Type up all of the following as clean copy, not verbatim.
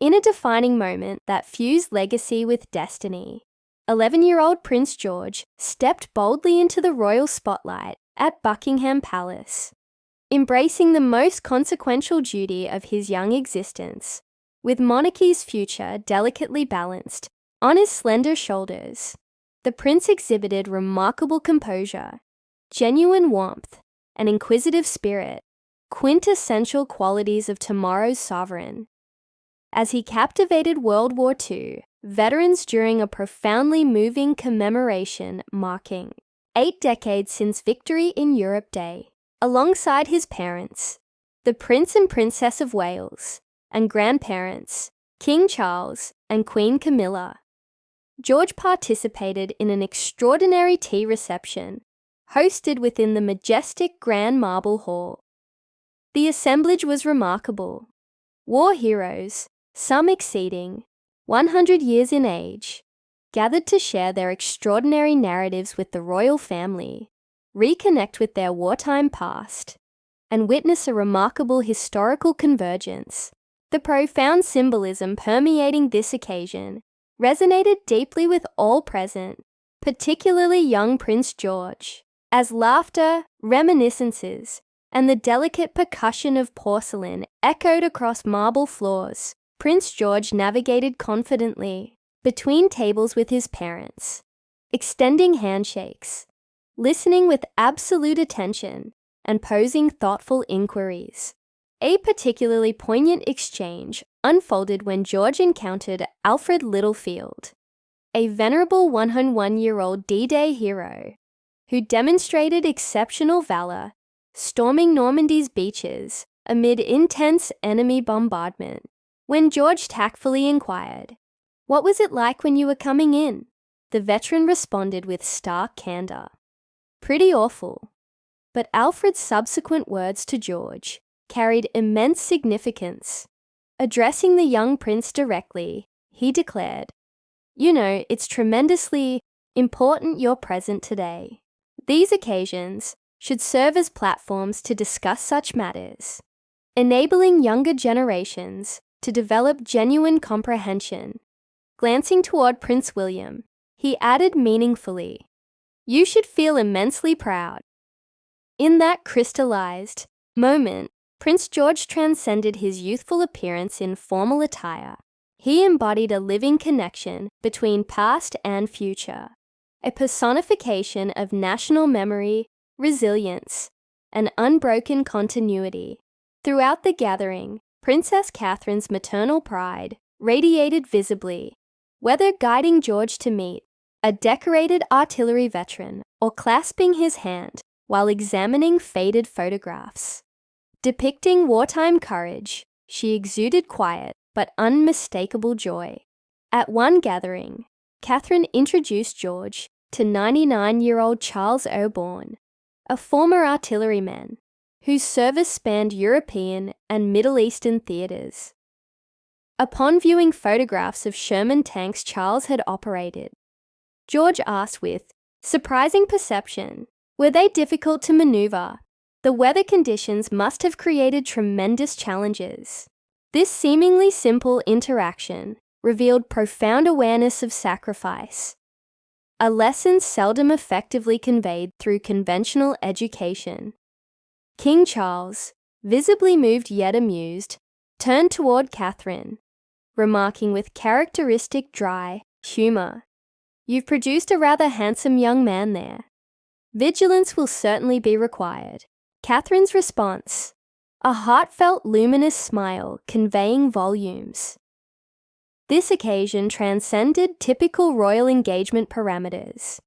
In a defining moment that fused legacy with destiny, 11-year-old Prince George stepped boldly into the royal spotlight at Buckingham Palace, embracing the most consequential duty of his young existence, with monarchy's future delicately balanced on his slender shoulders. The prince exhibited remarkable composure, genuine warmth, and inquisitive spirit, quintessential qualities of tomorrow's sovereign. As he captivated World War II veterans during a profoundly moving commemoration marking 8 decades since Victory in Europe Day, alongside his parents, the Prince and Princess of Wales, and grandparents, King Charles and Queen Camilla, George participated in an extraordinary tea reception hosted within the majestic Grand Marble Hall. The assemblage was remarkable. War heroes, some exceeding 100 years in age, gathered to share their extraordinary narratives with the royal family, reconnect with their wartime past, and witness a remarkable historical convergence. The profound symbolism permeating this occasion resonated deeply with all present, particularly young Prince George, as laughter, reminiscences, and the delicate percussion of porcelain echoed across marble floors. Prince George navigated confidently between tables with his parents, extending handshakes, listening with absolute attention, and posing thoughtful inquiries. A particularly poignant exchange unfolded when George encountered Alfred Littlefield, a venerable 101-year-old D-Day hero who demonstrated exceptional valor, storming Normandy's beaches amid intense enemy bombardment. When George tactfully inquired, "What was it like when you were coming in?" the veteran responded with stark candor, "Pretty awful." But Alfred's subsequent words to George carried immense significance. Addressing the young prince directly, he declared, "You know, it's tremendously important you're present today. These occasions should serve as platforms to discuss such matters, enabling younger generations to develop genuine comprehension." Glancing toward Prince William, he added meaningfully, "You should feel immensely proud." In that crystallized moment, Prince George transcended his youthful appearance in formal attire. He embodied a living connection between past and future, a personification of national memory, resilience, and unbroken continuity. Throughout the gathering, Princess Catherine's maternal pride radiated visibly, whether guiding George to meet a decorated artillery veteran or clasping his hand while examining faded photographs. Depicting wartime courage, she exuded quiet but unmistakable joy. At one gathering, Catherine introduced George to 99-year-old Charles Bourne, a former artilleryman whose service spanned European and Middle Eastern theaters. Upon viewing photographs of Sherman tanks Charles had operated, George asked with surprising perception, were they difficult to maneuver? The weather conditions must have created tremendous challenges. This seemingly simple interaction revealed profound awareness of sacrifice, a lesson seldom effectively conveyed through conventional education. King Charles, visibly moved yet amused, turned toward Catherine, remarking with characteristic dry humour, "You've produced a rather handsome young man there. Vigilance will certainly be required." Catherine's response, a heartfelt, luminous smile conveying volumes. This occasion transcended typical royal engagement parameters.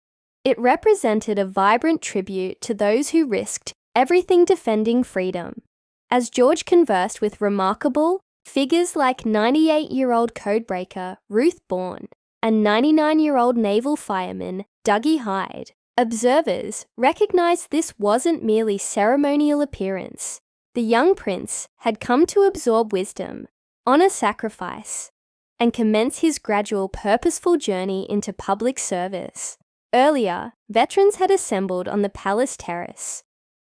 It represented a vibrant tribute to those who risked everything defending freedom. As George conversed with remarkable figures like 98-year-old codebreaker Ruth Bourne and 99-year-old naval fireman Dougie Hyde, observers recognized this wasn't merely ceremonial appearance. The young prince had come to absorb wisdom, honor sacrifice, and commence his gradual purposeful journey into public service. Earlier, veterans had assembled on the palace terrace,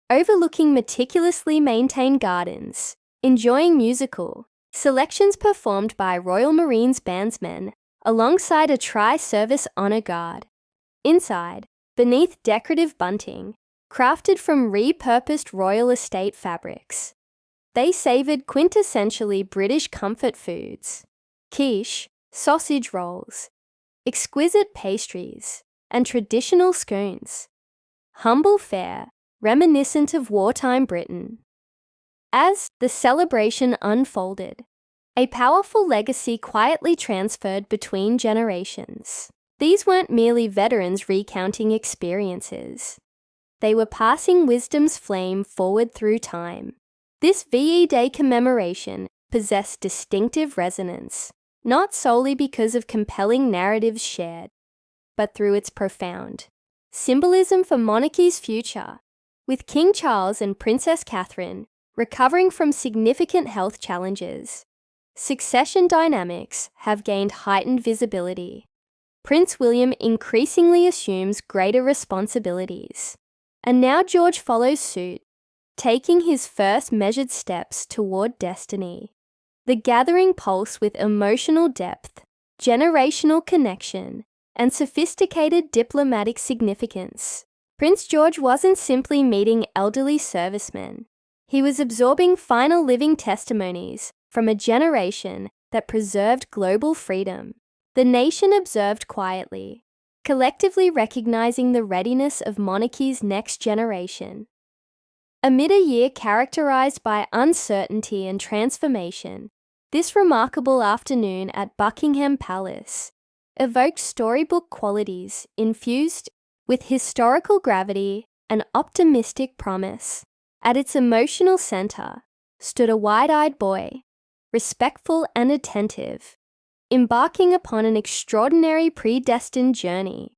overlooking meticulously maintained gardens, enjoying musical Selections performed by Royal Marines bandsmen alongside a tri-service honour guard. Inside, beneath decorative bunting, crafted from repurposed royal estate fabrics. They savoured quintessentially British comfort foods, quiche, sausage rolls, exquisite pastries, and traditional scones. Humble fare, reminiscent of wartime Britain. As the celebration unfolded, a powerful legacy quietly transferred between generations. These weren't merely veterans recounting experiences. They were passing wisdom's flame forward through time. This VE Day commemoration possessed distinctive resonance, not solely because of compelling narratives shared, but through its profound symbolism for monarchy's future. With King Charles and Princess Catherine recovering from significant health challenges, succession dynamics have gained heightened visibility. Prince William increasingly assumes greater responsibilities, and now George follows suit, taking his first measured steps toward destiny. The gathering pulse with emotional depth, generational connection, and sophisticated diplomatic significance. Prince George wasn't simply meeting elderly servicemen. He was absorbing final living testimonies from a generation that preserved global freedom. The nation observed quietly, collectively recognizing the readiness of monarchy's next generation. Amid a year characterized by uncertainty and transformation, this remarkable afternoon at Buckingham Palace evoked storybook qualities infused with historical gravity and optimistic promise. At its emotional center stood a wide-eyed boy, respectful and attentive, embarking upon an extraordinary predestined journey.